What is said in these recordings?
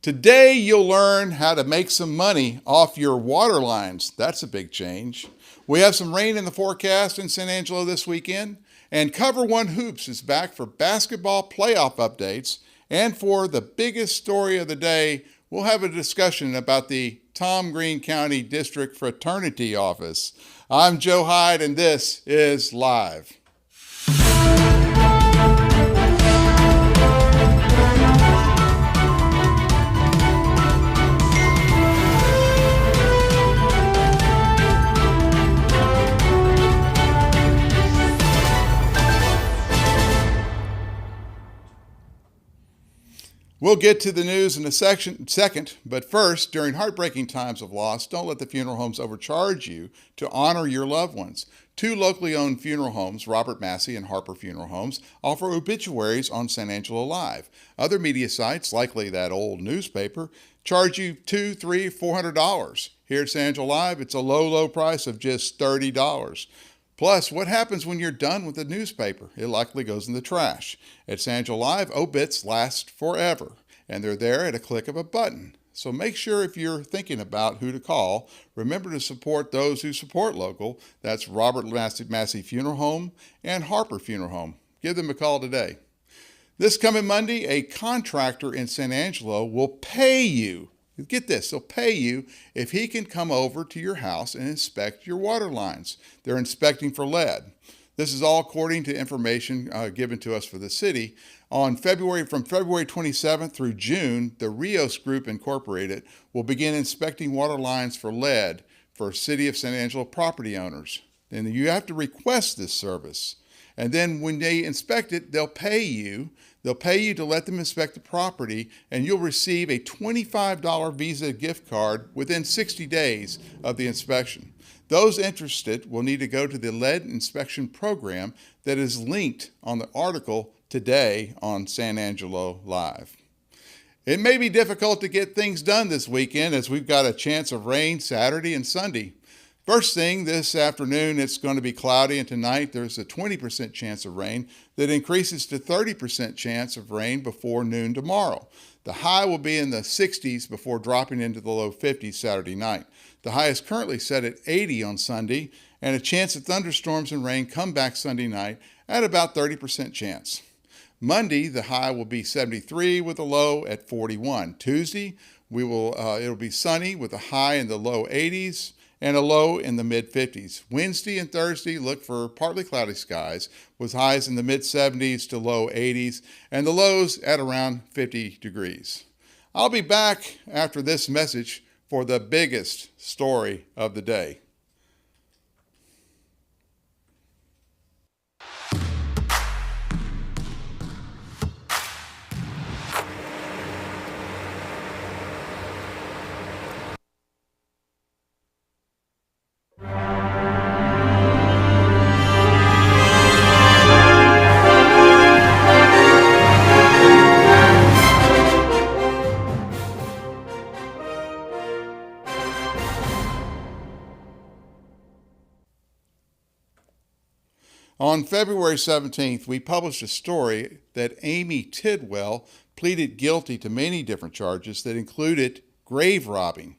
Today, you'll learn how to make some money off your water lines. That's a big change. We have some rain in the forecast in San Angelo this weekend, and COVER1 Hoops is back for basketball playoff updates. And for the biggest story of the day, we'll have a discussion about the Greene County District Fraternity office. I'm Joe Hyde, and this is Live. We'll get to the news in a second, but first, during heartbreaking times of loss, don't let the funeral homes overcharge you to honor your loved ones. Two locally owned funeral homes, Robert Massey and Harper Funeral Homes, offer obituaries on San Angelo Live. Other media sites, likely that old newspaper, charge you $200, $300, $400. Here at San Angelo Live, it's a low price of just $30. Plus, what happens when you're done with the newspaper? It likely goes in the trash. At San Angelo Live, obits last forever, and they're there at a click of a button. So make sure if you're thinking about who to call, remember to support those who support local. That's Robert Massey Funeral Home and Harper Funeral Home. Give them a call today. This coming Monday, a contractor in San Angelo will pay you. Get this, they'll pay you if he can come over to your house and inspect your water lines. They're inspecting for lead. This is all according to information given to us for the city. From February 27th through June, the Rios Group Incorporated will begin inspecting water lines for lead for City of San Angelo property owners. And you have to request this service. And then when they inspect it, they'll pay you. They'll pay you to let them inspect the property, and you'll receive a $25 Visa gift card within 60 days of the inspection. Those interested will need to go to the lead inspection program that is linked on the article today on San Angelo Live. It may be difficult to get things done this weekend as we've got a chance of rain Saturday and Sunday. First thing this afternoon, it's going to be cloudy, and tonight there's a 20% chance of rain that increases to 30% chance of rain before noon tomorrow. The high will be in the 60s before dropping into the low 50s Saturday night. The high is currently set at 80 on Sunday, and a chance of thunderstorms and rain come back Sunday night at about 30% chance. Monday, the high will be 73 with a low at 41. Tuesday, it'll be sunny with a high in the low 80s. And a low in the mid-50s. Wednesday and Thursday, look for partly cloudy skies with highs in the mid-70s to low 80s and the lows at around 50 degrees. I'll be back after this message for the biggest story of the day. On February 17th, we published a story that Amy Tidwell pleaded guilty to many different charges that included grave robbing.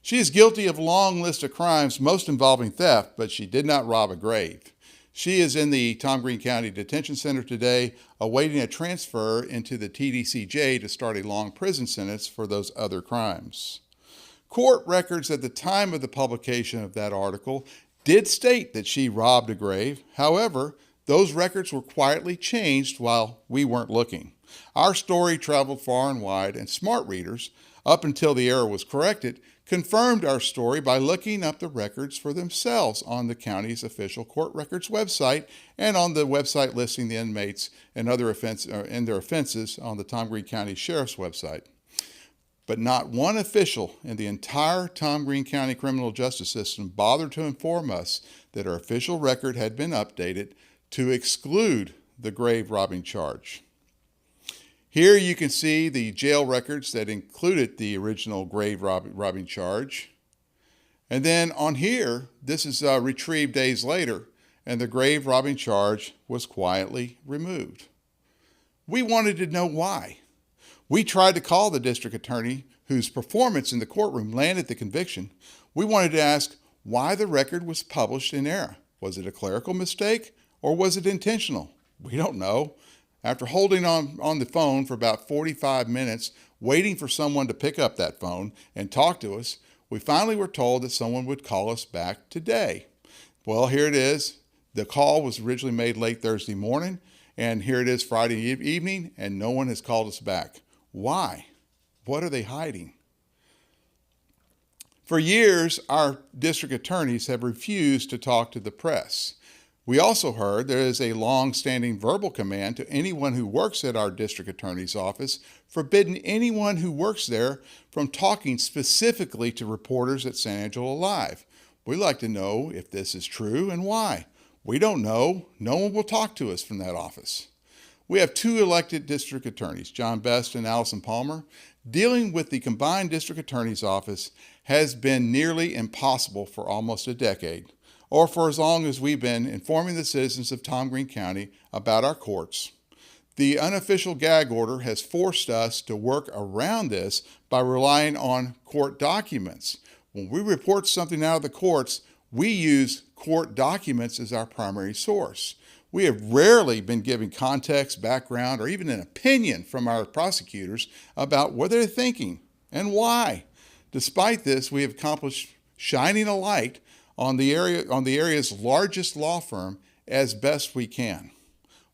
She is guilty of a long list of crimes, most involving theft, but she did not rob a grave. She is in the Greene County Detention Center today, awaiting a transfer into the TDCJ to start a long prison sentence for those other crimes. Court records at the time of the publication of that article did state that she robbed a grave. However, those records were quietly changed while we weren't looking. Our story traveled far and wide, and smart readers, up until the error was corrected, confirmed our story by looking up the records for themselves on the county's official court records website and on the website listing the inmates and their offenses on the Greene County Sheriff's website. But not one official in the entire Greene County criminal justice system bothered to inform us that our official record had been updated to exclude the grave robbing charge. Here you can see the jail records that included the original grave robbing charge. And then on here, this is retrieved days later, and the grave robbing charge was quietly removed. We wanted to know why. We tried to call the district attorney whose performance in the courtroom landed the conviction. We wanted to ask why the record was published in error. Was it a clerical mistake or was it intentional? We don't know. After holding on the phone for about 45 minutes, waiting for someone to pick up that phone and talk to us, we finally were told that someone would call us back today. Well, here it is. The call was originally made late Thursday morning, and here it is Friday evening, and no one has called us back. Why? What are they hiding? For years, our district attorneys have refused to talk to the press. We also heard there is a long-standing verbal command to anyone who works at our district attorney's office, forbidding anyone who works there from talking specifically to reporters at San Angelo Live. We'd like to know if this is true and why. We don't know. No one will talk to us from that office. We have two elected district attorneys, John Best and Allison Palmer. Dealing with the combined district attorney's office has been nearly impossible for almost a decade, or for as long as we've been informing the citizens of Tom Green County about our courts. The unofficial gag order has forced us to work around this by relying on court documents. When we report something out of the courts, we use court documents as our primary source. We have rarely been given context, background, or even an opinion from our prosecutors about what they're thinking and why. Despite this, we have accomplished shining a light on the area's largest law firm as best we can.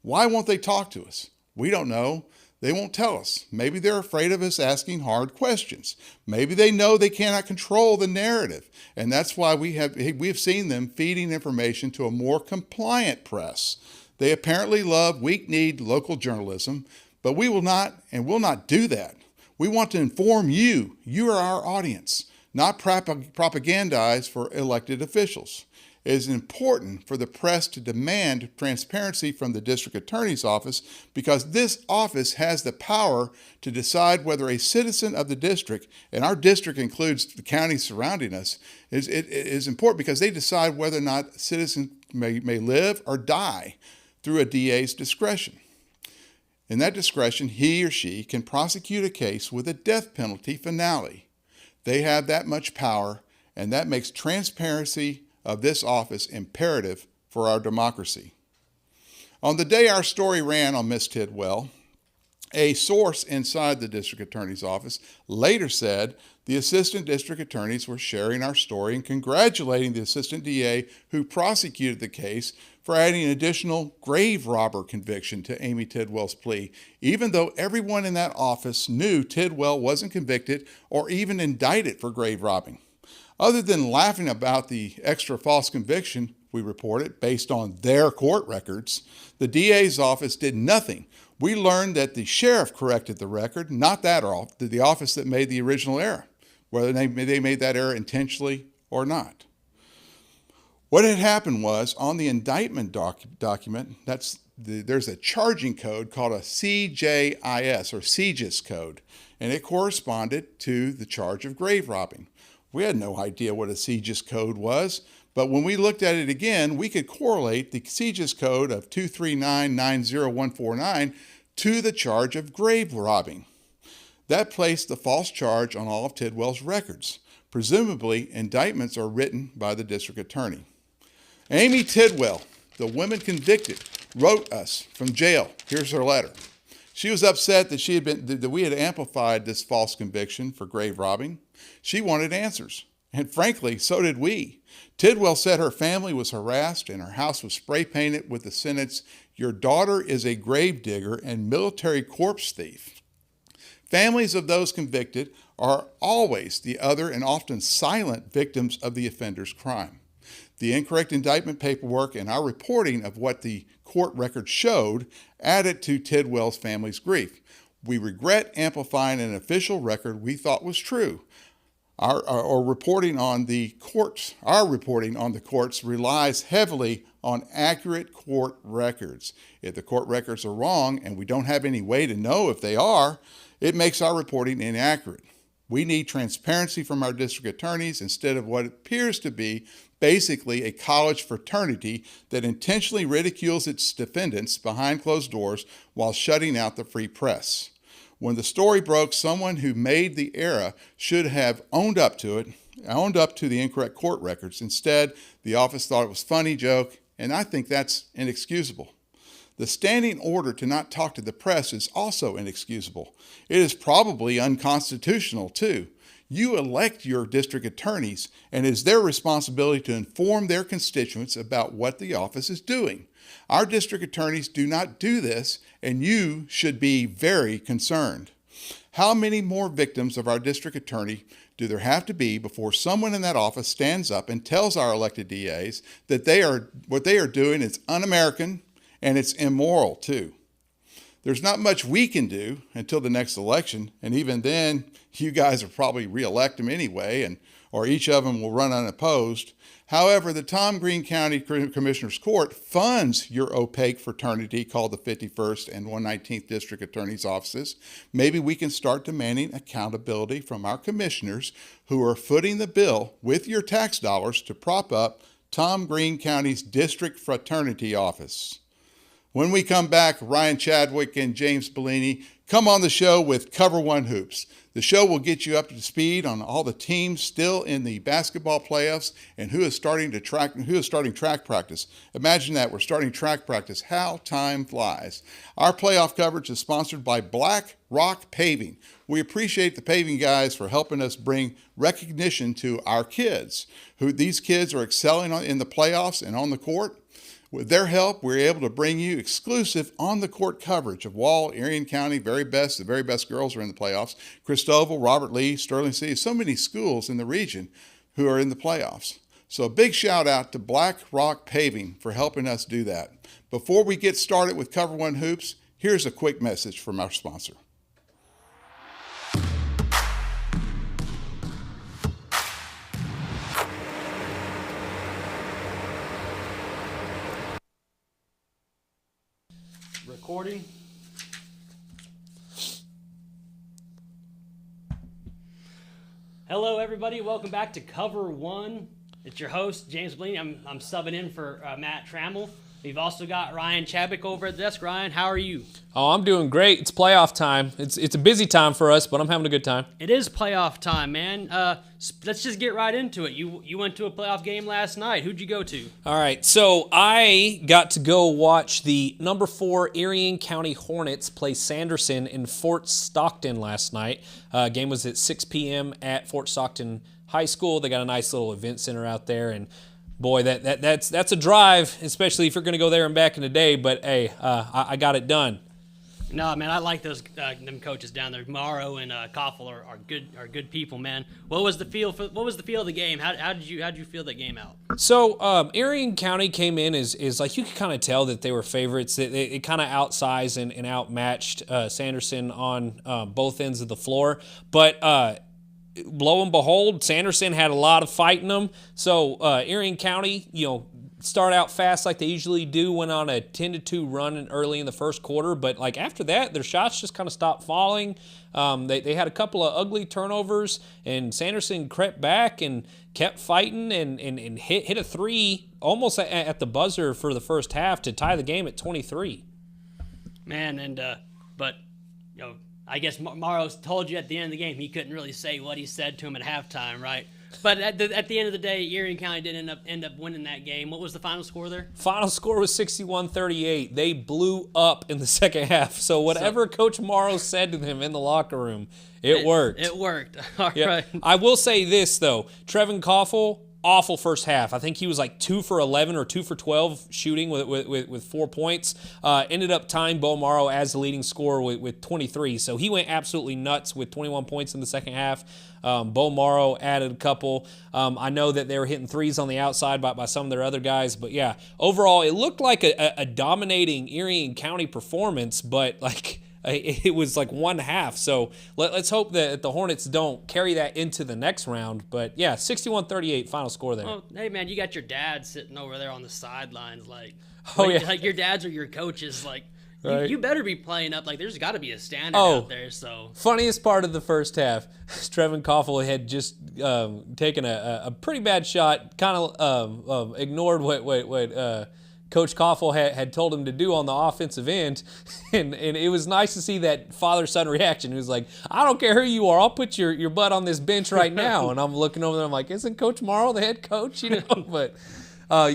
Why won't they talk to us? We don't know. They won't tell us. Maybe they're afraid of us asking hard questions. Maybe they know they cannot control the narrative, and that's why we have seen them feeding information to a more compliant press. They apparently love weak-kneed local journalism, but we will not and will not do that. We want to inform you. You are our audience, not propagandize for elected officials. It is important for the press to demand transparency from the district attorney's office because this office has the power to decide whether a citizen of the district, and our district includes the counties surrounding us, is important because they decide whether or not citizens may live or die through a DA's discretion. In that discretion, he or she can prosecute a case with a death penalty finale. They have that much power, and that makes transparency of this office imperative for our democracy. On the day our story ran on Miss Tidwell, a source inside the district attorney's office later said the assistant district attorneys were sharing our story and congratulating the assistant DA who prosecuted the case for adding an additional grave robber conviction to Amy Tidwell's plea, even though everyone in that office knew Tidwell wasn't convicted or even indicted for grave robbing. Other than laughing about the extra false conviction we reported based on their court records, the DA's office did nothing. We learned that the sheriff corrected the record, not the office that made the original error, whether they made that error intentionally or not. What had happened was on the indictment document, there's a charging code called a CJIS or CJIS code, and it corresponded to the charge of grave robbing. We had no idea what a CJIS code was, but when we looked at it again, we could correlate the CJIS code of 239-90149 to the charge of grave robbing. That placed the false charge on all of Tidwell's records. Presumably, indictments are written by the district attorney. Amy Tidwell, the woman convicted, wrote us from jail. Here's her letter. She was upset that we had amplified this false conviction for grave robbing. She wanted answers, and frankly, so did we. Tidwell said her family was harassed and her house was spray painted with the sentence, "Your daughter is a grave digger and military corpse thief." Families of those convicted are always the other and often silent victims of the offender's crime. The incorrect indictment paperwork and our reporting of what the court record showed added to Tidwell's family's grief. We regret amplifying an official record we thought was true. Our reporting on the courts relies heavily on accurate court records. If the court records are wrong and we don't have any way to know if they are, it makes our reporting inaccurate. We need transparency from our district attorneys instead of what appears to be basically a college fraternity that intentionally ridicules its defendants behind closed doors while shutting out the free press. When the story broke, someone who made the error should have owned up to it, owned up to the incorrect court records. Instead, the office thought it was a funny joke, and I think that's inexcusable. The standing order to not talk to the press is also inexcusable. It is probably unconstitutional, too. You elect your district attorneys, and it is their responsibility to inform their constituents about what the office is doing. Our district attorneys do not do this, and you should be very concerned. How many more victims of our district attorney do there have to be before someone in that office stands up and tells our elected DAs that what they are doing is un-American and it's immoral too? There's not much we can do until the next election, and even then, you guys will probably re-elect them anyway, or each of them will run unopposed. However, the Tom Green County Commissioner's Court funds your opaque fraternity called the 51st and 119th District Attorney's Offices. Maybe we can start demanding accountability from our commissioners who are footing the bill with your tax dollars to prop up Tom Green County's District Fraternity Office. When we come back, Ryan Chadwick and James Bellini come on the show with COVER1 Hoops. The show will get you up to speed on all the teams still in the basketball playoffs and who is starting track practice. Imagine that, we're starting track practice. How time flies. Our playoff coverage is sponsored by Black Rock Paving. We appreciate the paving guys for helping us bring recognition to our kids. These kids are excelling in the playoffs and on the court. With their help, we're able to bring you exclusive on-the-court coverage of Wall, Irion County, the very best girls are in the playoffs, Christoval, Robert Lee, Sterling City, so many schools in the region who are in the playoffs. So a big shout out to Black Rock Paving for helping us do that. Before we get started with COVER1 Hoops, here's a quick message from our sponsor. Recording. Hello, everybody. Welcome back to COVER1. It's your host, James Bellini. I'm subbing in for Matt Trammell. We've also got Ryan Chadwick over at the desk. Ryan, how are you? Oh, I'm doing great. It's playoff time. It's a busy time for us, but I'm having a good time. It is playoff time, man. Let's just get right into it. You went to a playoff game last night. Who'd you go to? All right, so I got to go watch the number 4 Irion County Hornets play Sanderson in Fort Stockton last night. Game was at 6 p.m. at Fort Stockton High School. They got a nice little event center out there, and boy, that's a drive, especially if you're going to go there and back in the day. But hey, I got it done. No, man, I like those them coaches down there. Morrow and Koffel are good people, man. What was the feel of the game? How did you feel that game out? So Irion County came in is like, you could kind of tell that they were favorites. They kind of outsized and outmatched Sanderson on both ends of the floor, but lo and behold, Sanderson had a lot of fight in them. So Irion County, start out fast like they usually do, went on a 10-2 run early in the first quarter, but like after that, their shots just kind of stopped falling. They had a couple of ugly turnovers, and Sanderson crept back and kept fighting and hit a three almost at the buzzer for the first half to tie the game at 23. Man, but I guess Morrow told you at the end of the game he couldn't really say what he said to him at halftime, right? But at the end of the day, Irion County didn't end up winning that game. What was the final score there? Final score was 61-38. They blew up in the second half. So whatever Coach Morrow said to them in the locker room, it worked. It worked. All right. I will say this, though. Trevin Koffel, awful first half. I think he was like 2 for 11 or 2 for 12 shooting with 4 points. Ended up tying Bo Morrow as the leading scorer with 23. So he went absolutely nuts with 21 points in the second half. Bo Morrow added a couple. I know that they were hitting threes on the outside by some of their other guys. But yeah, overall, it looked like a dominating Irion County performance, but like it was like one half. So let's hope that the Hornets don't carry that into the next round. But yeah, 61-38 final score there. Well, hey man, you got your dad sitting over there on the sidelines, like your dads are your coaches, like. Right. You better be playing up. Like, there's got to be a standard out there. So funniest part of the first half, Trevin Koffel had just taken a pretty bad shot, kind of ignored what Coach Koffel had told him to do on the offensive end. And it was nice to see that father-son reaction. He was like, I don't care who you are. I'll put your butt on this bench right now. And I'm looking over there. I'm like, isn't Coach Morrow the head coach? But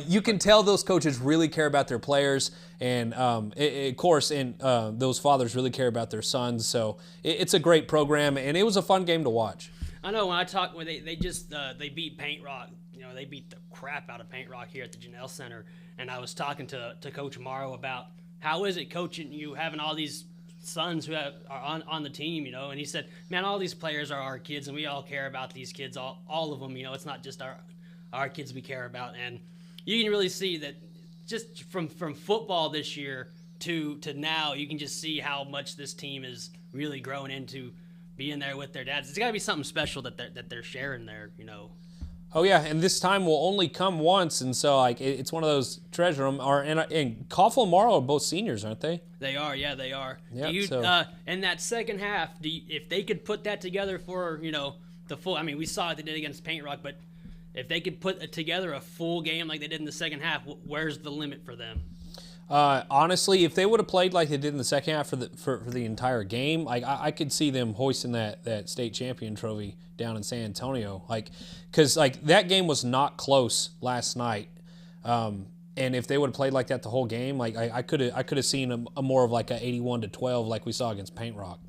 you can tell those coaches really care about their players. And, of course, those fathers really care about their sons. So it's a great program, and it was a fun game to watch. I know when they beat Paint Rock. They beat the crap out of Paint Rock here at the Janelle Center. And I was talking to Coach Morrow about how is it coaching you, having all these sons who are on the team, and he said, man, all these players are our kids, and we all care about these kids, all of them. It's not just our kids we care about. And you can really see that just from football this year to now, you can just see how much this team is really growing into being there with their dads. It's got to be something special that they're sharing there, Oh yeah, and this time will only come once, and so it's one of those treasure them. And Koffel and Morrow are both seniors, aren't they? They are, yeah, they are. Yeah. In that second half, if they could put that together for the full, I mean, we saw what they did against Paint Rock, but if they could put together a full game like they did in the second half, where's the limit for them? Honestly, if they would have played like they did in the second half for the entire game, I could see them hoisting that state champion trophy down in San Antonio. Because that game was not close last night, and if they would have played like that the whole game, I could have seen a more of like a 81-12 like we saw against Paint Rock.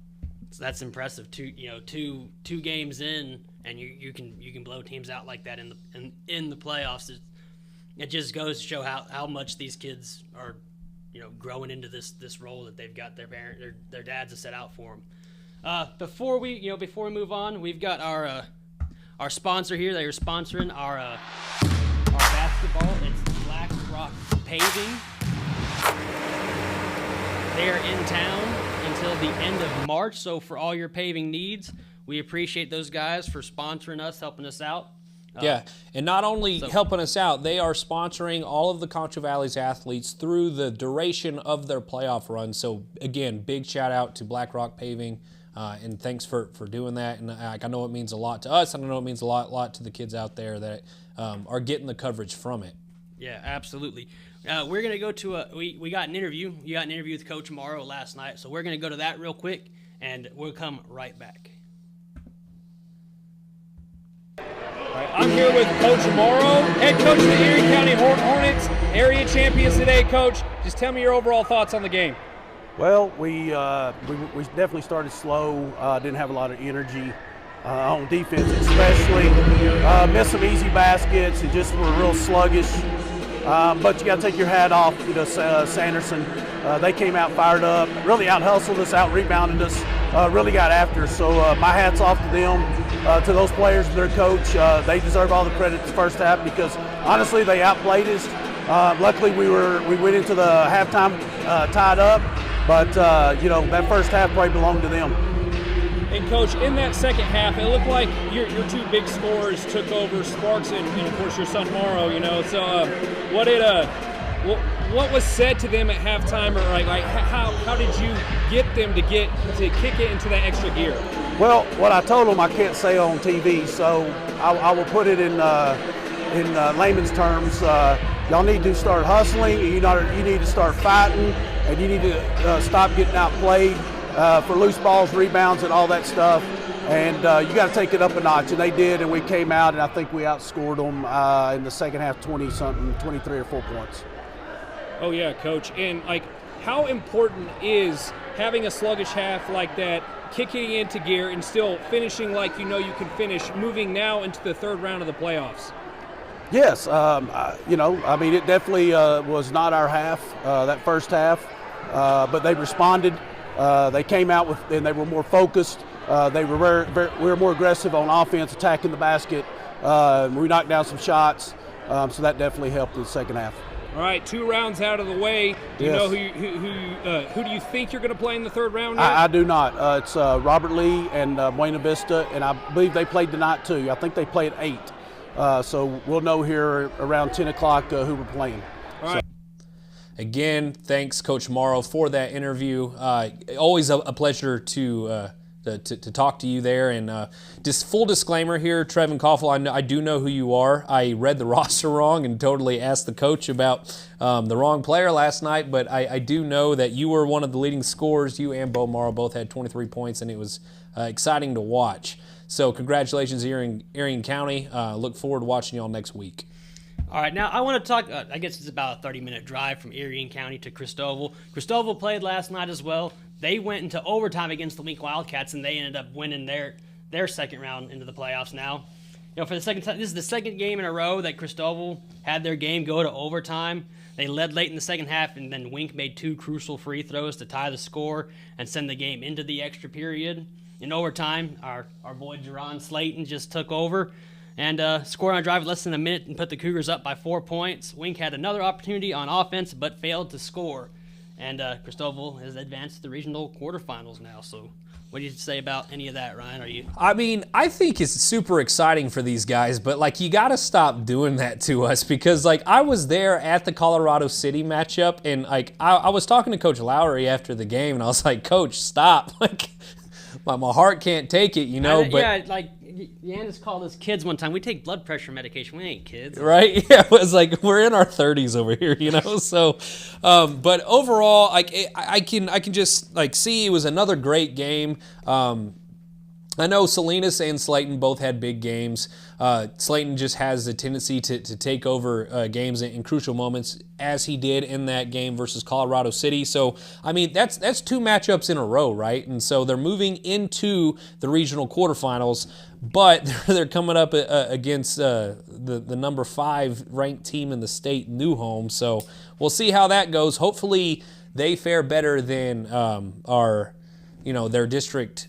So that's impressive. Two games in, and you can blow teams out like that in the playoffs. It just goes to show how much these kids are, growing into this role that they've got their dads have set out for them. Before we move on, we've got our sponsor here. They are sponsoring our basketball. It's Black Rock Paving. They are in town until the end of March. So for all your paving needs, we appreciate those guys for sponsoring us, helping us out. Yeah, and not only helping us out, they are sponsoring all of the Concho Valley's athletes through the duration of their playoff run. So, again, big shout out to Black Rock Paving, and thanks for doing that. And I know it means a lot to us, and I know it means a lot to the kids out there that are getting the coverage from it. Yeah, absolutely. We're going to go to we got an interview. You got an interview with Coach Morrow last night, so we're going to go to that real quick, and we'll come right back. I'm here with Coach Morrow, head coach of the Irion County Hornets, area champions today. Coach, just tell me your overall thoughts on the game. Well, we definitely started slow, didn't have a lot of energy on defense especially. Missed some easy baskets and just were real sluggish. But you got to take your hat off, Sanderson. They came out fired up, really out-hustled us, out-rebounded us, really got after us. So my hat's off to them, to those players and their coach. They deserve all the credit this first half because, honestly, they outplayed us. Luckily, we went into the halftime tied up, but, that first half probably belonged to them. And, Coach, in that second half, it looked like your two big scorers took over, Sparks and of course, your son Morrow, So what was said to them at halftime, or how did you get them to kick it into that extra gear? Well, what I told them I can't say on TV, so I will put it in layman's terms. Y'all need to start hustling, you need to start fighting, and you need to stop getting outplayed for loose balls, rebounds, and all that stuff. And you got to take it up a notch, and they did, and we came out, and I think we outscored them in the second half 20-something, 23 or 4 points. Oh, yeah, Coach. And, how important is having a sluggish half like that, kicking into gear, and still finishing like you can finish, moving now into the third round of the playoffs? Yes. It definitely was not our half, that first half, but they responded. They came out and they were more focused. We were more aggressive on offense, attacking the basket. We knocked down some shots, so that definitely helped in the second half. All right, 2 rounds out of the way. Do you know who do you think you're going to play in the third round yet? I do not. It's Robert Lee and Buena Vista, and I believe they played tonight too. I think they play at 8. So we'll know here around 10 o'clock who we're playing. All right. Again, thanks, Coach Morrow, for that interview. Always a pleasure to to talk to you there. And just full disclaimer here, Trevin Koffel, I do know who you are. I read the roster wrong and totally asked the coach about the wrong player last night, but I do know that you were one of the leading scorers. You and Bo Morrow both had 23 points, and it was exciting to watch. So congratulations here in Irion County. Look forward to watching y'all next week. All right, now I want to talk, I guess it's about a 30-minute drive from Irion County to Cristobal. Cristobal played last night as well. They went into overtime against the Wink Wildcats, and they ended up winning their second round into the playoffs now. You know, for the second time, this is the second game in a row that Cristobal had their game go to overtime. They led late in the second half, and then Wink made 2 crucial free throws to tie the score and send the game into the extra period. In overtime, our boy Jerron Slayton just took over and scored on a drive less than a minute and put the Cougars up by 4 points. Wink had another opportunity on offense but failed to score. And Cristobal has advanced to the regional quarterfinals now. So what do you say about any of that, Ryan? I mean, I think it's super exciting for these guys, but, like, you got to stop doing that to us because, like, I was there at the Colorado City matchup, and, like, I was talking to Coach Lowry after the game, and I was like, Coach, stop. Like, my heart can't take it, you know? But yeah, like, Yandis called us kids one time. We take blood pressure medication. We ain't kids. Right? Yeah, it was like we're in our 30s over here, you know? So, but overall, like, I can just, like, see it was another great game. I know Salinas and Slayton both had big games. Slayton just has a tendency to take over games in crucial moments, as he did in that game versus Colorado City. So, I mean, that's 2 matchups in a row, right? And so they're moving into the regional quarterfinals, but they're coming up against the number 5 ranked team in the state, New Home. So we'll see how that goes. Hopefully they fare better than their district.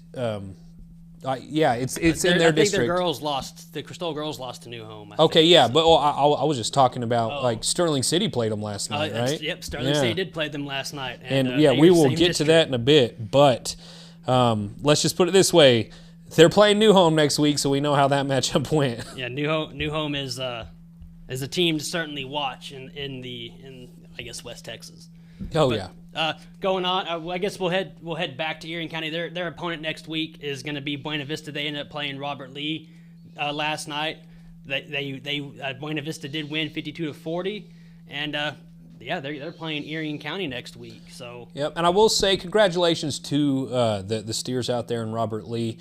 It's in their district. I think their girls lost. The Cristobal girls lost to New Home. Okay, yeah, but I was just talking about like Sterling City played them last night, right? Yep, Sterling City did play them last night. And we will get to that in a bit. But let's just put it this way: they're playing New Home next week, so we know how that matchup went. Yeah, New Home is a team to certainly watch in I guess West Texas. Going on, I guess we'll head back to Irion County. Their opponent next week is going to be Buena Vista. They ended up playing Robert Lee last night. Buena Vista did win 52-40, and they're playing Irion County next week. So yep, and I will say congratulations to the Steers out there in Robert Lee.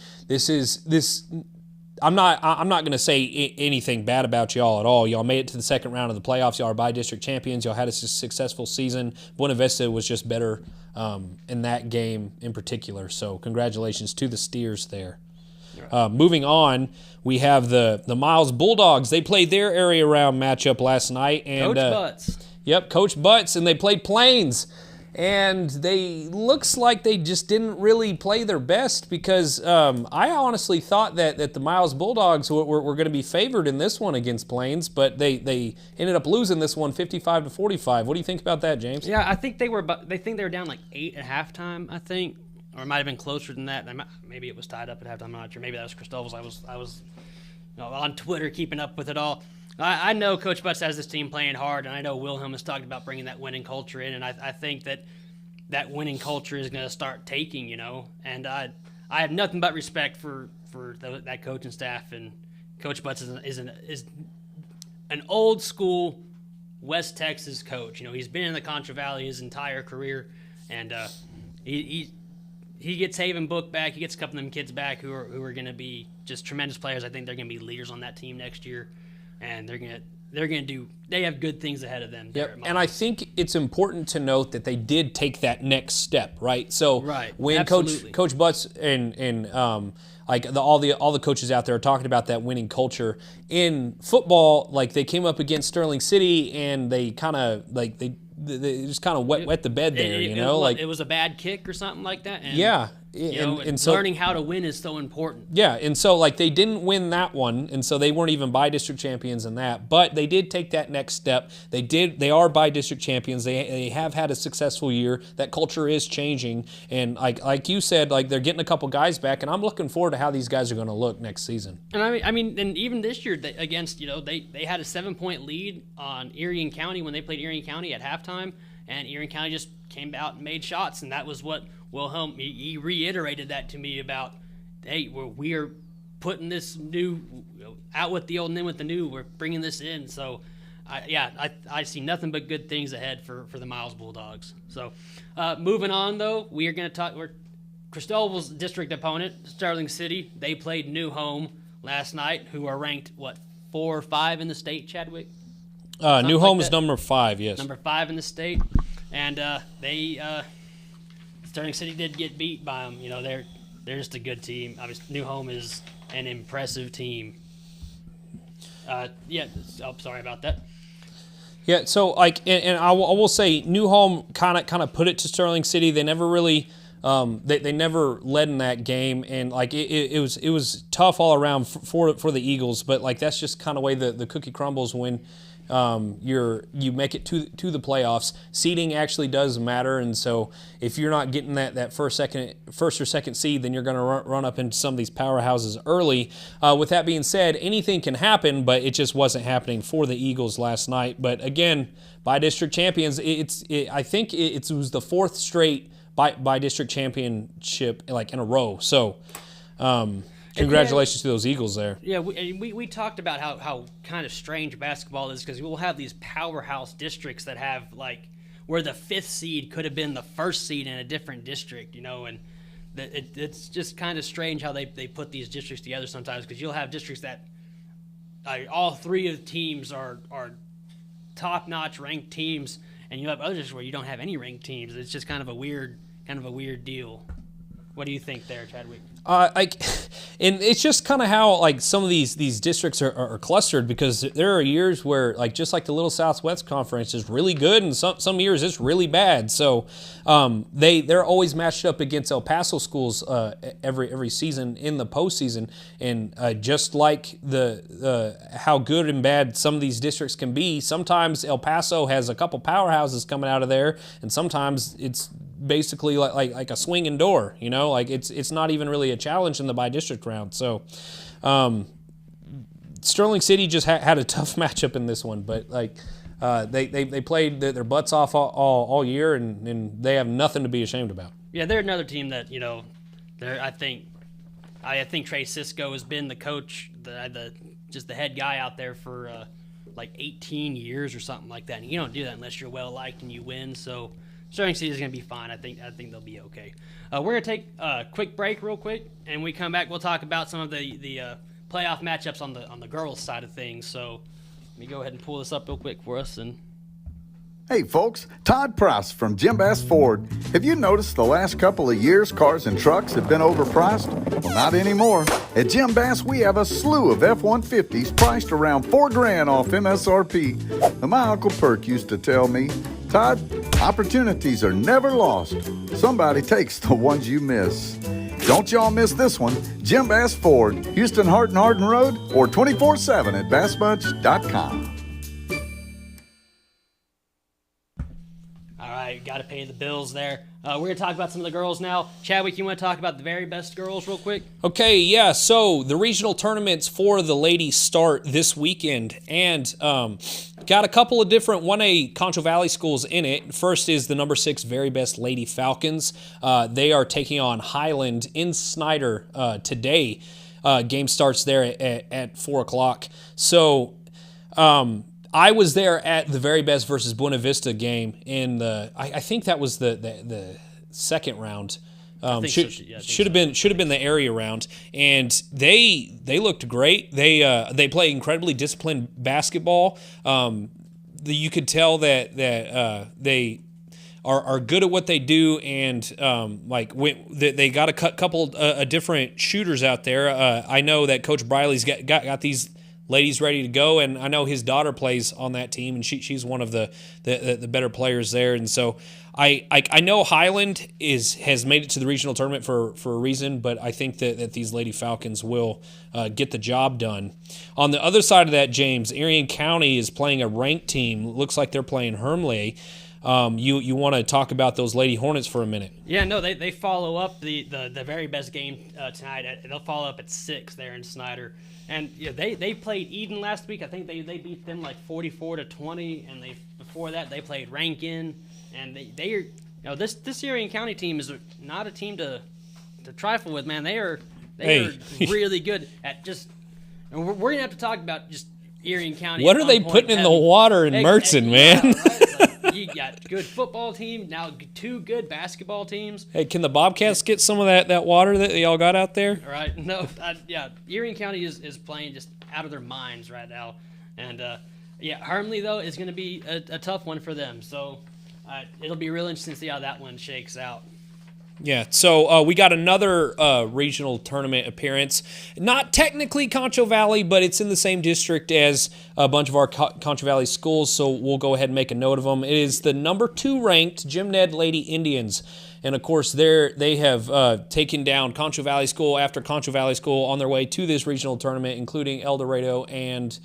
I'm not going to say anything bad about y'all at all. Y'all made it to the second round of the playoffs. Y'all are by-district champions. Y'all had a successful season. Buena Vista was just better in that game in particular. So congratulations to the Steers there. Moving on, we have the Miles Bulldogs. They played their area round matchup last night. And, Coach Butts. Yep, Coach Butts, and they played Plains. And looks like they just didn't really play their best because I honestly thought that the Miles Bulldogs were going to be favored in this one against Plains, but they ended up losing this one 55-45. What do you think about that, James? Yeah, I think they were down like 8 at halftime, I think, or it might have been closer than that. Maybe it was tied up at halftime. I'm not sure. Maybe that was Cristobal's. I was on Twitter keeping up with it all. I know Coach Butts has this team playing hard, and I know Wilhelm has talked about bringing that winning culture in, and I think that winning culture is going to start taking, and I have nothing but respect for that coaching staff, and Coach Butts is an old school West Texas coach. He's been in the Contra Valley his entire career, and he gets Haven Book back. He gets a couple of them kids back who are going to be just tremendous players. I think they're going to be leaders on that team next year. And they have good things ahead of them. Yep. And I think it's important to note that they did take that next step, right? So when Coach Butts and all the coaches out there are talking about that winning culture in football, like they came up against Sterling City and they kind of they just kind of wet the bed there, it was a bad kick or something like that. And, yeah. And so learning how to win is so important. Yeah, and so they didn't win that one, and so they weren't even by-district champions in that. But they did take that next step. They are by-district champions. They have had a successful year. That culture is changing, and like you said, they're getting a couple guys back, and I'm looking forward to how these guys are going to look next season. And I mean, and even this year they had a 7-point lead on Irion County when they played Irion County at halftime, and Irion County just came out and made shots, and that was what Wilhelm, he reiterated that to me about hey, we're putting this new out with the old and in with the new. We're bringing this in. So, I see nothing but good things ahead for the Miles Bulldogs. So, moving on, though, we are going to talk. Cristobal's district opponent, Sterling City, they played New Home last night, who are ranked, 4 or 5 in the state, Chadwick? New Home is number 5, yes. Number 5 in the state. And Sterling City did get beat by them. You know, they're just a good team. Obviously, New Home is an impressive team. Sorry about that. Yeah, so and I will say, New Home kind of put it to Sterling City. They never really, they never led in that game, and it was tough all around for the Eagles. But that's just kind of way the cookie crumbles when you make it to the playoffs. Seeding actually does matter, and so if you're not getting that first or second seed, then you're going to run up into some of these powerhouses early. With that being said, anything can happen, but it just wasn't happening for the Eagles last night. But again, by district champions, I think it was the 4th straight by district championship in a row. So. Congratulations to those Eagles there. Yeah, we talked about how kind of strange basketball is, because we'll have these powerhouse districts that have where the 5th seed could have been the 1st seed in a different district, and it's just kind of strange how they put these districts together sometimes, because you'll have districts that all 3 of the teams are top-notch ranked teams, and you have others where you don't have any ranked teams. It's just kind of a weird deal. What do you think there, Chadwick? And it's just kind of how some of these districts are clustered, because there are years where just like the Little Southwest Conference is really good, and some years it's really bad. So they're always matched up against El Paso schools every season in the postseason, and just like the how good and bad some of these districts can be, sometimes El Paso has a couple powerhouses coming out of there, and sometimes it's basically like a swinging door, it's not even really a challenge in the by-district round. So Sterling City just had a tough matchup in this one, but they played their butts off all year, and they have nothing to be ashamed about. Yeah, they're another team that I think Trey Cisco has been the coach, just the head guy out there for 18 years or something like that. And you don't do that unless you're well liked and you win. So Sterling City is going to be fine. I think they'll be okay. We're going to take a quick break real quick, and when we come back, we'll talk about some of the playoff matchups on the girls' side of things. So let me go ahead and pull this up real quick for us. Hey folks, Todd Price from Jim Bass Ford. Have you noticed the last couple of years cars and trucks have been overpriced? Well, not anymore. At Jim Bass, we have a slew of F-150s priced around $4,000 off MSRP. My Uncle Perk used to tell me, Todd, opportunities are never lost. Somebody takes the ones you miss. Don't y'all miss this one. Jim Bass Ford, Houston Hart and Hardin Road, or 24/7 at bassbunch.com. All right, got to pay the bills there. We're going to talk about some of the girls now. Chadwick, you want to talk about the very best girls real quick? Okay, yeah. So the regional tournaments for the ladies start this weekend, and got a couple of different 1A Concho Valley schools in it. First is the number 6 Very Best Lady Falcons. They are taking on Highland in Snyder today. Game starts there at 4 o'clock. So I was there at the Very Best versus Buena Vista game in I think that was the second round. Should have been the area round, and they looked great. They play incredibly disciplined basketball. You could tell that they are good at what they do, and they got a couple different shooters out there. I know that Coach Briley's got these ladies ready to go, and I know his daughter plays on that team, and she's one of the better players there. And so I know Highland has made it to the regional tournament for a reason, but I think that these Lady Falcons will get the job done. On the other side of that, James, Irion County is playing a ranked team. Looks like they're playing Hermleigh. You want to talk about those Lady Hornets for a minute? Yeah, no, they follow up the Very Best game tonight. They'll follow up at 6 there in Snyder. And yeah, they played Eden last week. I think they beat them 44-20, and before that they played Rankin, and they are this Irion County team is not a team to trifle with, man. They're They are really good at just. And we're gonna have to talk about just Irion County. What are they putting in the water in Mertzen, man? Right? You got good football team now, 2 good basketball teams. Hey, can the Bobcats get some of that water that y'all got out there? Right? No, Irion County is playing just out of their minds right now, and Harmony though is gonna be a tough one for them. So it'll be real interesting to see how that one shakes out. Yeah, so we got another regional tournament appearance. Not technically Concho Valley, but it's in the same district as a bunch of our Concho Valley schools, so we'll go ahead and make a note of them. It is the number 2 ranked Jim Ned Lady Indians. And, of course, they have taken down Concho Valley School after Concho Valley School on their way to this regional tournament, including El Dorado and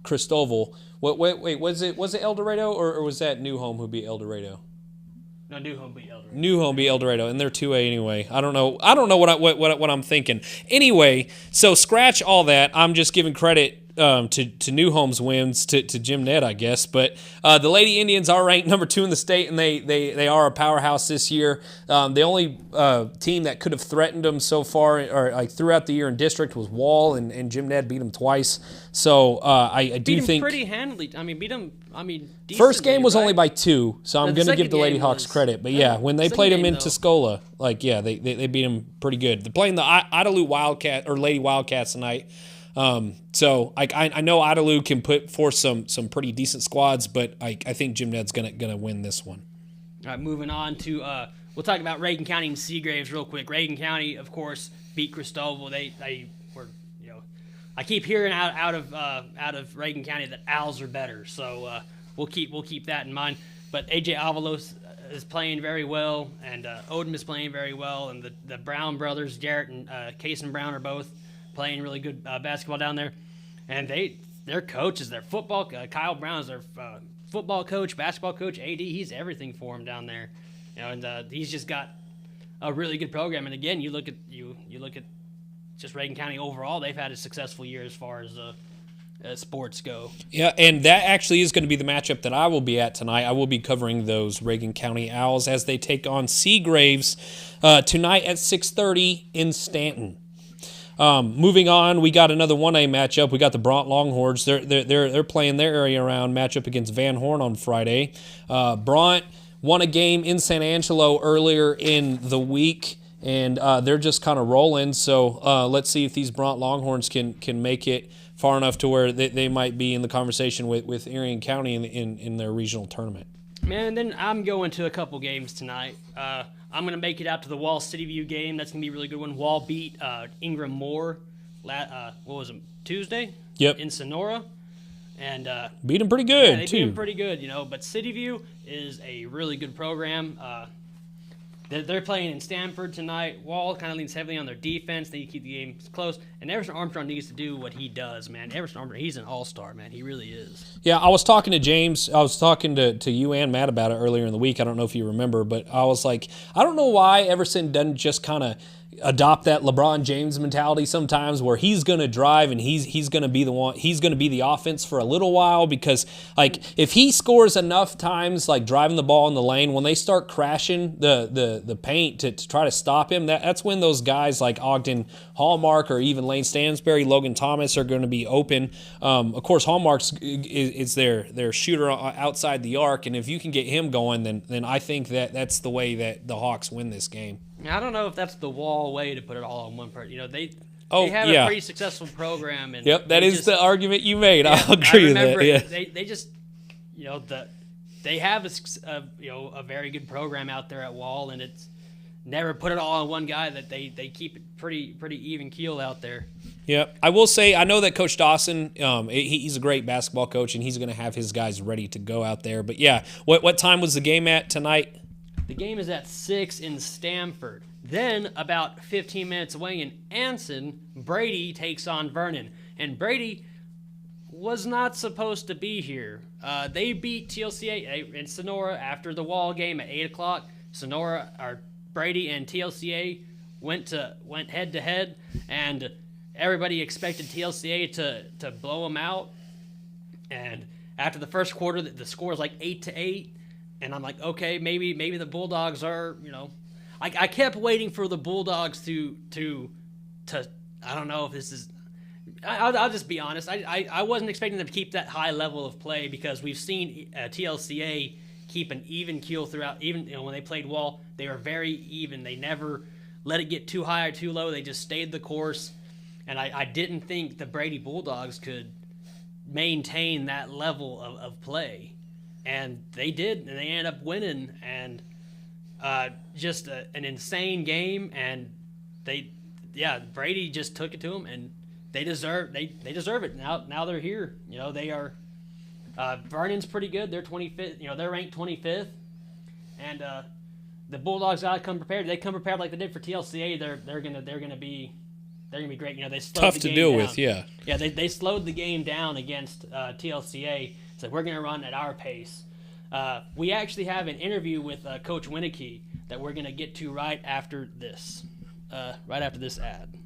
Cristoval. Wait, was it El Dorado, or was that New Home who beat El Dorado? No, New Home beat El Dorado. New Home beat El Dorado, and they're 2A anyway. I don't know what I'm thinking. Anyway, so scratch all that. I'm just giving credit to New Home's wins to Jim Ned, I guess. But the Lady Indians are ranked number 2 in the state, and they are a powerhouse this year. The only team that could have threatened them so far, or like throughout the year in district, was Wall, and Jim Ned beat them twice. So I do think pretty handily. I mean, beat them. I mean, first game was right? only by 2, so I'm going to give the Lady Hawks credit. But yeah, when they played them in Tuscola, they beat them pretty good. They're playing the Idalou Wildcat or Lady Wildcats tonight. So I know Idalou can put forth some pretty decent squads, but I think Jim Ned's gonna win this one. All right, moving on to we'll talk about Reagan County and Seagraves real quick. Reagan County, of course, beat Cristoval. They were, I keep hearing out of Reagan County that Owls are better, so we'll keep that in mind. But AJ Avalos is playing very well, and Odom is playing very well, and the Brown brothers, Jarrett and Cason Brown, are both playing really good basketball down there. And their coaches, their football, Kyle Brown is their football coach, basketball coach, AD. He's everything for them down there, and he's just got a really good program. And again, you look at just Reagan County overall, they've had a successful year as far as sports go. Yeah, and that actually is going to be the matchup that I will be at tonight. I will be covering those Reagan County Owls as they take on Seagraves tonight at 6:30 in Stanton. Moving on, we got another 1A matchup. We got the Bront Longhorns. They're playing their area around matchup against Van Horn on Friday. Bront won a game in San Angelo earlier in the week, and they're just kind of rolling. So let's see if these Bront Longhorns can make it far enough to where they might be in the conversation with Irion County in their regional tournament. Man, then I'm going to a couple games tonight. I'm going to make it out to the Wall City View game. That's going to be a really good one. Wall beat Ingram Moore, Tuesday? Yep. In Sonora. And beat him pretty good, they too. beat him pretty good, But City View is a really good program. They're playing in Stanford tonight. Wall kind of leans heavily on their defense. They keep the game close. And Everson Armstrong needs to do what he does, man. Everson Armstrong, he's an all-star, man. He really is. Yeah, I was talking to James. I was talking to you and Matt about it earlier in the week. I don't know if you remember, but I was like, I don't know why Everson doesn't just kind of adopt that LeBron James mentality sometimes where he's going to drive and he's going to be the one, he's going to be the offense for a little while, because like if he scores enough times like driving the ball in the lane, when they start crashing the paint to try to stop him, that's when those guys like Ogden Hallmark or even Lane Stansberry, Logan Thomas are going to be open. Of course, Hallmark's is their shooter outside the arc, and if you can get him going, then I think that's the way that the Hawks win this game. I don't know if that's the Wall way to put it all on one person. They have a pretty successful program. And yep, that is the argument you made. Yeah, I'll agree with that. Yeah. They just, they have a very good program out there at Wall, and it's never put it all on one guy. That they keep it pretty even keel out there. Yep, I will say I know that Coach Dawson, he's a great basketball coach, and he's going to have his guys ready to go out there. But yeah, what time was the game at tonight? The game is at 6 in Stamford. Then, about 15 minutes away in Anson, Brady takes on Vernon. And Brady was not supposed to be here. They beat TLCA in Sonora after the Wall game at 8 o'clock. Brady and TLCA went head to head, and everybody expected TLCA to blow them out. And after the first quarter, the score is like 8-8. And I'm like, okay, maybe the Bulldogs are, I kept waiting for the Bulldogs to I don't know if this is. I'll just be honest. I wasn't expecting them to keep that high level of play because we've seen TLCA keep an even keel throughout. Even when they played Wall, they were very even. They never let it get too high or too low. They just stayed the course. And I didn't think the Brady Bulldogs could maintain that level of play. And they did, and they ended up winning. And just an insane game. And Brady just took it to them, and they deserve it. Now they're here. They are. Vernon's pretty good. They're 25th. They're ranked 25th, and the Bulldogs gotta come prepared. They come prepared like they did for TLCA. They're gonna be great. They slowed tough the to game deal down. with. Yeah. Yeah, they slowed the game down against TLCA. So we're gonna run at our pace. We actually have an interview with Coach Winicky that we're gonna get to right after this. Right after this ad.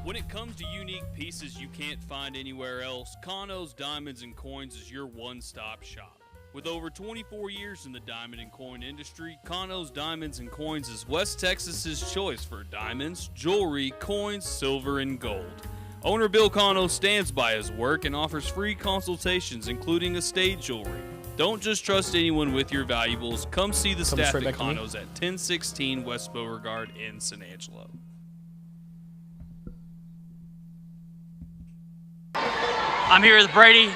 When it comes to unique pieces you can't find anywhere else, Kano's Diamonds and Coins is your one-stop shop. With over 24 years in the diamond and coin industry, Kano's Diamonds and Coins is West Texas's choice for diamonds, jewelry, coins, silver, and gold. Owner Bill Kano stands by his work and offers free consultations, including estate jewelry. Don't just trust anyone with your valuables. Come see the staff at Kano's at 1016 West Beauregard in San Angelo. I'm here with Brady,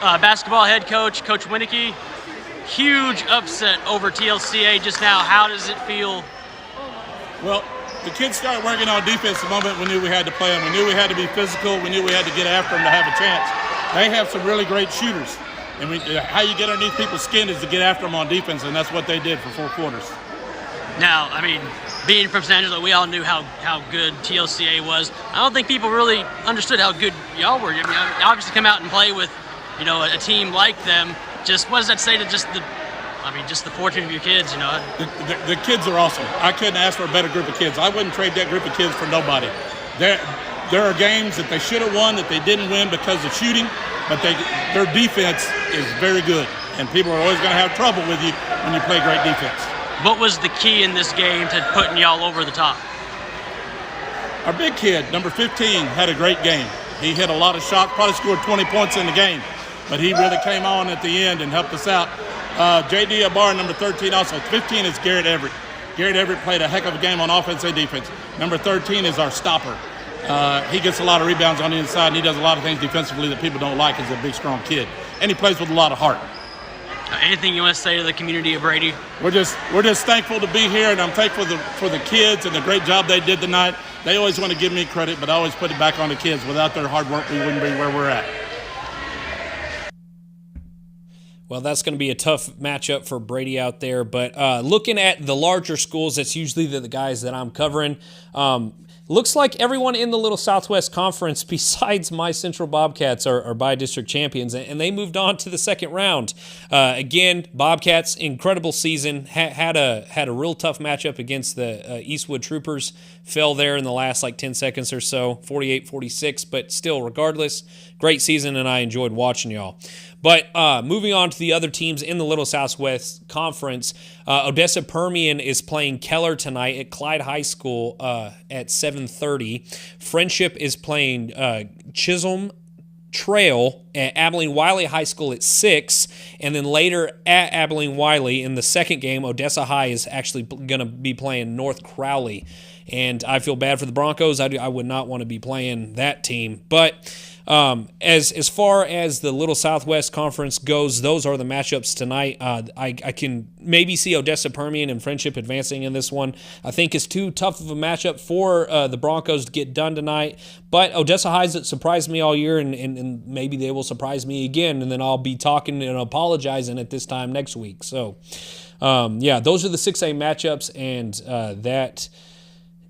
basketball head coach, Coach Winicky. Huge upset over TLCA just now. How does it feel? Well, the kids started working on defense the moment we knew we had to play them. We knew we had to be physical. We knew we had to get after them to have a chance. They have some really great shooters. And how you get underneath people's skin is to get after them on defense, and that's what they did for 4 quarters. Now, being from San Angelo, we all knew how good TLCA was. I don't think people really understood how good y'all were. Obviously come out and play with, a team like them. Just what does that say to just the fortune of your kids, The kids are awesome. I couldn't ask for a better group of kids. I wouldn't trade that group of kids for nobody. There are games that they should have won that they didn't win because of shooting, but their defense is very good, and people are always going to have trouble with you when you play great defense. What was the key in this game to putting y'all over the top? Our big kid, number 15, had a great game. He hit a lot of shots, probably scored 20 points in the game, but he really came on at the end and helped us out. J.D. Abar, number 13, also. 15 is Garrett Everett. Garrett Everett played a heck of a game on offense and defense. Number 13 is our stopper. He gets a lot of rebounds on the inside, and he does a lot of things defensively that people don't like. He's a big, strong kid, and he plays with a lot of heart. Anything you want to say to the community of Brady? We're just thankful to be here, and I'm thankful for the kids and the great job they did tonight. They always want to give me credit, but I always put it back on the kids. Without their hard work, we wouldn't be where we're at. Well, that's going to be a tough matchup for Brady out there. But looking at the larger schools, that's usually the guys that I'm covering. Looks like everyone in the Little Southwest Conference, besides my Central Bobcats, are by-district champions, and they moved on to the second round. Again, Bobcats, incredible season, had a real tough matchup against the Eastwood Troopers, fell there in the last 10 seconds or so, 48-46, but still, regardless, great season, and I enjoyed watching y'all. But moving on to the other teams in the Little Southwest Conference, Odessa Permian is playing Keller tonight at Clyde High School at 7:30. Friendship is playing Chisholm Trail at Abilene Wiley High School at 6. And then later at Abilene Wiley in the second game, Odessa High is actually going to be playing North Crowley. And I feel bad for the Broncos. I would not want to be playing that team. But as far as the Little Southwest Conference goes, those are the matchups tonight. I can maybe see Odessa Permian and Friendship advancing in this one. I think it's too tough of a matchup for the Broncos to get done tonight. But Odessa High's surprised me all year, and maybe they will surprise me again, and then I'll be talking and apologizing at this time next week. So, those are the 6A matchups, and that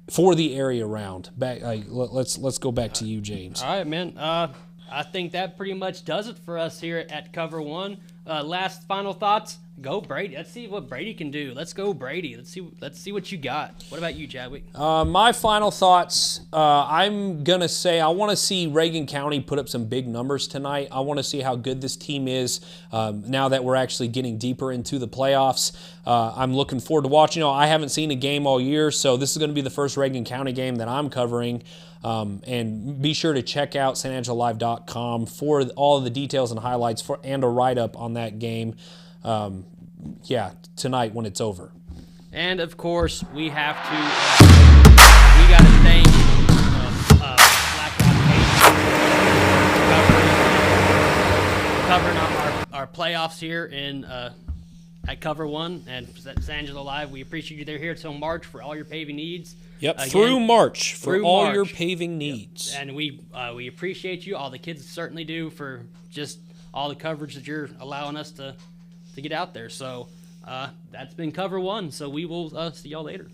for the area round. Let's go back to you, James. All right, man. I think that pretty much does it for us here at Cover 1. Last final thoughts. go Brady. Let's see what Brady can do. Let's go Brady. Let's see what you got. What about you, Chadwick? My final thoughts, I'm going to say I want to see Reagan County put up some big numbers tonight. I want to see how good this team is now that we're actually getting deeper into the playoffs. I'm looking forward to watching. I haven't seen a game all year, so this is going to be the first Reagan County game that I'm covering. And be sure to check out sanangelalive.com for all of the details and highlights and a write-up on that game. Tonight when it's over. And of course, we have to. We got to thank Black Rock Page covering our playoffs here in at COVER1 and San Angelo Live. We appreciate you. They're here till March for all your paving needs. Yep, Again, through March for through all March. your paving needs. Yep. And we appreciate you. All the kids certainly do for just all the coverage that you're allowing us to get out there. So that's been COVER1. So we will see y'all later.